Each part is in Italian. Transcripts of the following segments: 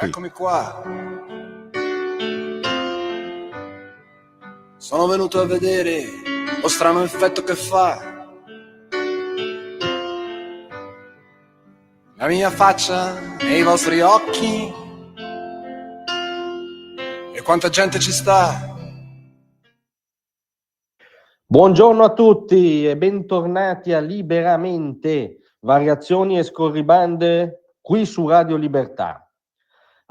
Eccomi qua. Sono venuto a vedere lo strano effetto che fa la mia faccia nei vostri occhi e quanta gente ci sta. Buongiorno a tutti e bentornati a Liberamente, variazioni e scorribande qui su Radio Libertà.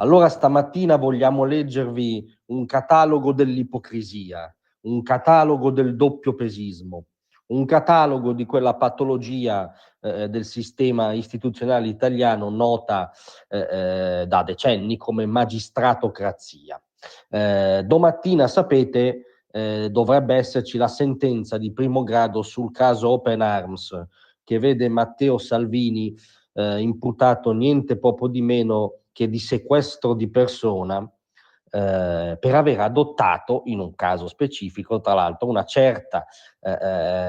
Allora stamattina vogliamo leggervi un catalogo dell'ipocrisia, un catalogo del doppiopesismo, un catalogo di quella patologia del sistema istituzionale italiano nota da decenni come magistratocrazia. Domattina, sapete, dovrebbe esserci la sentenza di primo grado sul caso Open Arms, che vede Matteo Salvini imputato niente poco di meno che di sequestro di persona per aver adottato, in un caso specifico, tra l'altro, una certa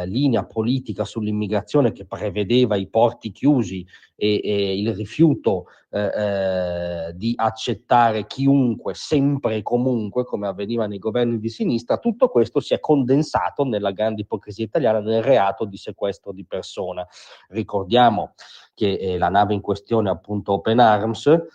linea politica sull'immigrazione che prevedeva i porti chiusi e il rifiuto di accettare chiunque, sempre e comunque, come avveniva nei governi di sinistra. Tutto questo si è condensato nella grande ipocrisia italiana, nel reato di sequestro di persona. Ricordiamo che la nave in questione, appunto Open Arms,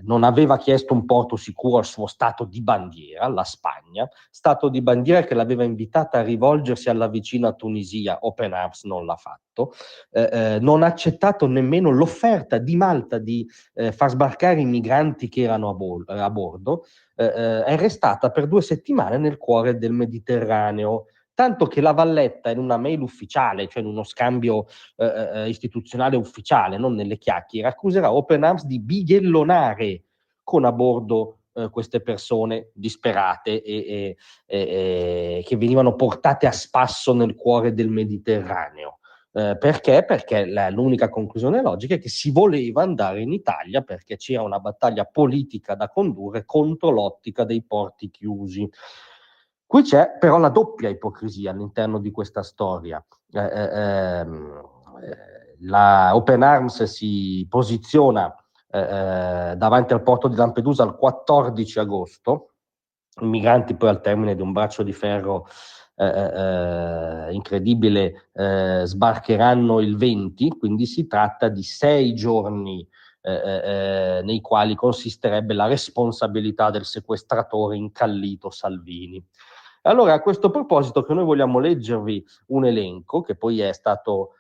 non aveva chiesto un porto sicuro al suo stato di bandiera, la Spagna, stato di bandiera che l'aveva invitata a rivolgersi alla vicina Tunisia. Open Arms non l'ha fatto, non ha accettato nemmeno l'offerta di Malta di far sbarcare i migranti che erano a bordo, è restata per 2 settimane nel cuore del Mediterraneo, tanto che La Valletta, in una mail ufficiale, cioè in uno scambio istituzionale ufficiale, non nelle chiacchiere, accuserà Open Arms di bighellonare con a bordo queste persone disperate e che venivano portate a spasso nel cuore del Mediterraneo. Perché? Perché l'unica conclusione logica è che si voleva andare in Italia perché c'era una battaglia politica da condurre contro l'ottica dei porti chiusi. Qui c'è però la doppia ipocrisia all'interno di questa storia. La Open Arms si posiziona davanti al porto di Lampedusa il 14 agosto. I migranti poi, al termine di un braccio di ferro incredibile, sbarcheranno il 20, quindi si tratta di 6 giorni nei quali consisterebbe la responsabilità del sequestratore incallito Salvini. Allora, a questo proposito, che noi vogliamo leggervi un elenco che poi è stato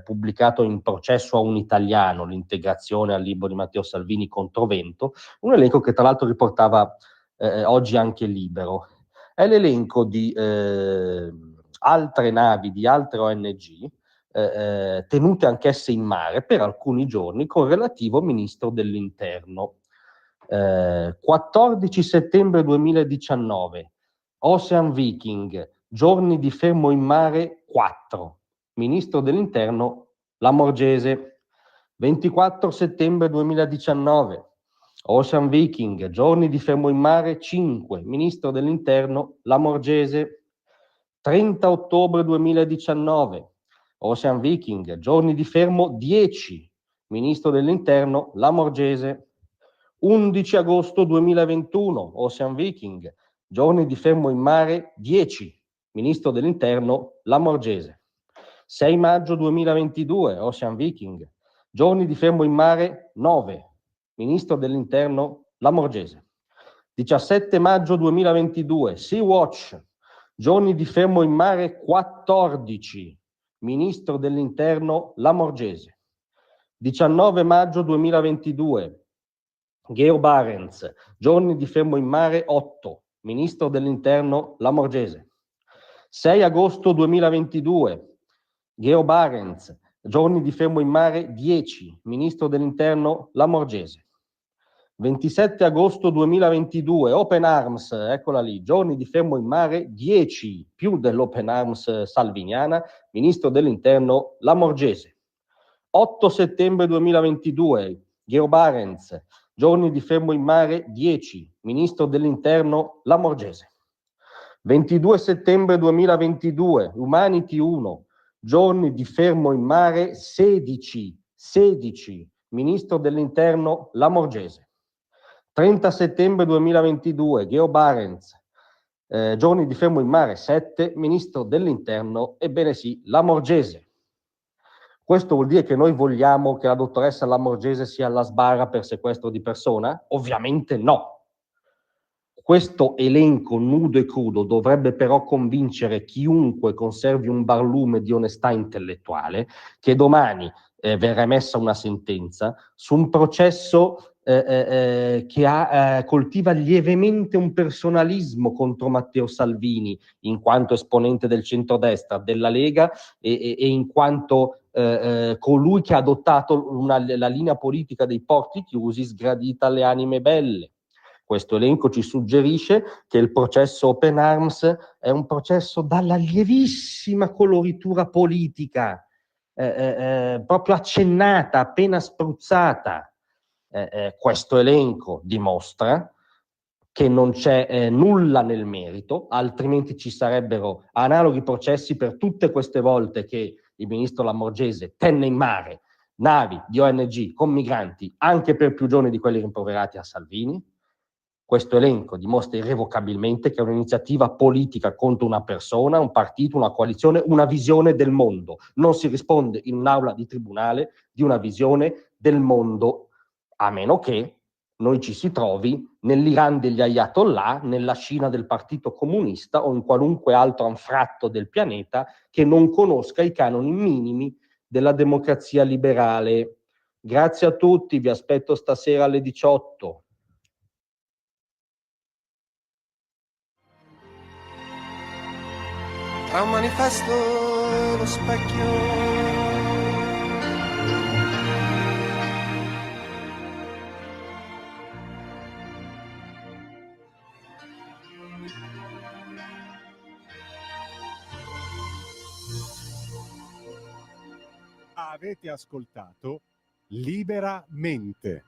pubblicato in Processo a un italiano, l'integrazione al libro di Matteo Salvini contro Vento, un elenco che tra l'altro riportava oggi anche Libero. È l'elenco di altre navi, di altre ONG, tenute anch'esse in mare per alcuni giorni con relativo ministro dell'Interno. 14 settembre 2019, Ocean Viking, giorni di fermo in mare 4, ministro dell'Interno Lamorgese. 24 settembre 2019, Ocean Viking, giorni di fermo in mare 5, ministro dell'Interno Lamorgese. 30 ottobre 2019, Ocean Viking, giorni di fermo 10, ministro dell'Interno Lamorgese. 11 agosto 2021, Ocean Viking, giorni di fermo in mare 10, ministro dell'Interno Lamorgese. 6 maggio 2022, Ocean Viking, giorni di fermo in mare 9, ministro dell'Interno Lamorgese. 17 maggio 2022, Sea-Watch, giorni di fermo in mare 14, ministro dell'Interno Lamorgese. 19 maggio 2022, Geo Barents, giorni di fermo in mare 8, ministro dell'Interno Lamorgese. 6 agosto 2022, Geo Barents, giorni di fermo in mare 10, ministro dell'Interno Lamorgese. 27 agosto 2022, Open Arms, eccola lì, giorni di fermo in mare 10, più dell'Open Arms salviniana, ministro dell'Interno Lamorgese. 8 settembre 2022, Geo Barents, giorni di fermo in mare 10, ministro dell'Interno Lamorgese. 22 settembre 2022, Humanity 1, giorni di fermo in mare 16, Ministro dell'Interno Lamorgese. 30 settembre 2022, Geo Barents, giorni di fermo in mare 7, Ministro dell'Interno, ebbene sì, Lamorgese. Questo vuol dire che noi vogliamo che la dottoressa Lamorgese sia alla sbarra per sequestro di persona? Ovviamente no. Questo elenco nudo e crudo dovrebbe però convincere chiunque conservi un barlume di onestà intellettuale che domani verrà emessa una sentenza su un processo che coltiva lievemente un personalismo contro Matteo Salvini in quanto esponente del centrodestra, della Lega e in quanto colui che ha adottato la linea politica dei porti chiusi sgradita alle anime belle. Questo elenco ci suggerisce che il processo Open Arms è un processo dalla lievissima coloritura politica, proprio accennata, appena spruzzata. Questo elenco dimostra che non c'è nulla nel merito, altrimenti ci sarebbero analoghi processi per tutte queste volte che il ministro Lamorgese tenne in mare navi di ONG con migranti anche per più giorni di quelli rimproverati a Salvini. Questo elenco dimostra irrevocabilmente che è un'iniziativa politica contro una persona, un partito, una coalizione, una visione del mondo. Non si risponde in un'aula di tribunale di una visione del mondo, a meno che noi ci si trovi nell'Iran degli Ayatollah, nella Cina del Partito Comunista o in qualunque altro anfratto del pianeta che non conosca i canoni minimi della democrazia liberale. Grazie a tutti, vi aspetto stasera alle 18. Tra un manifesto e lo specchio. Avete ascoltato Liberamente.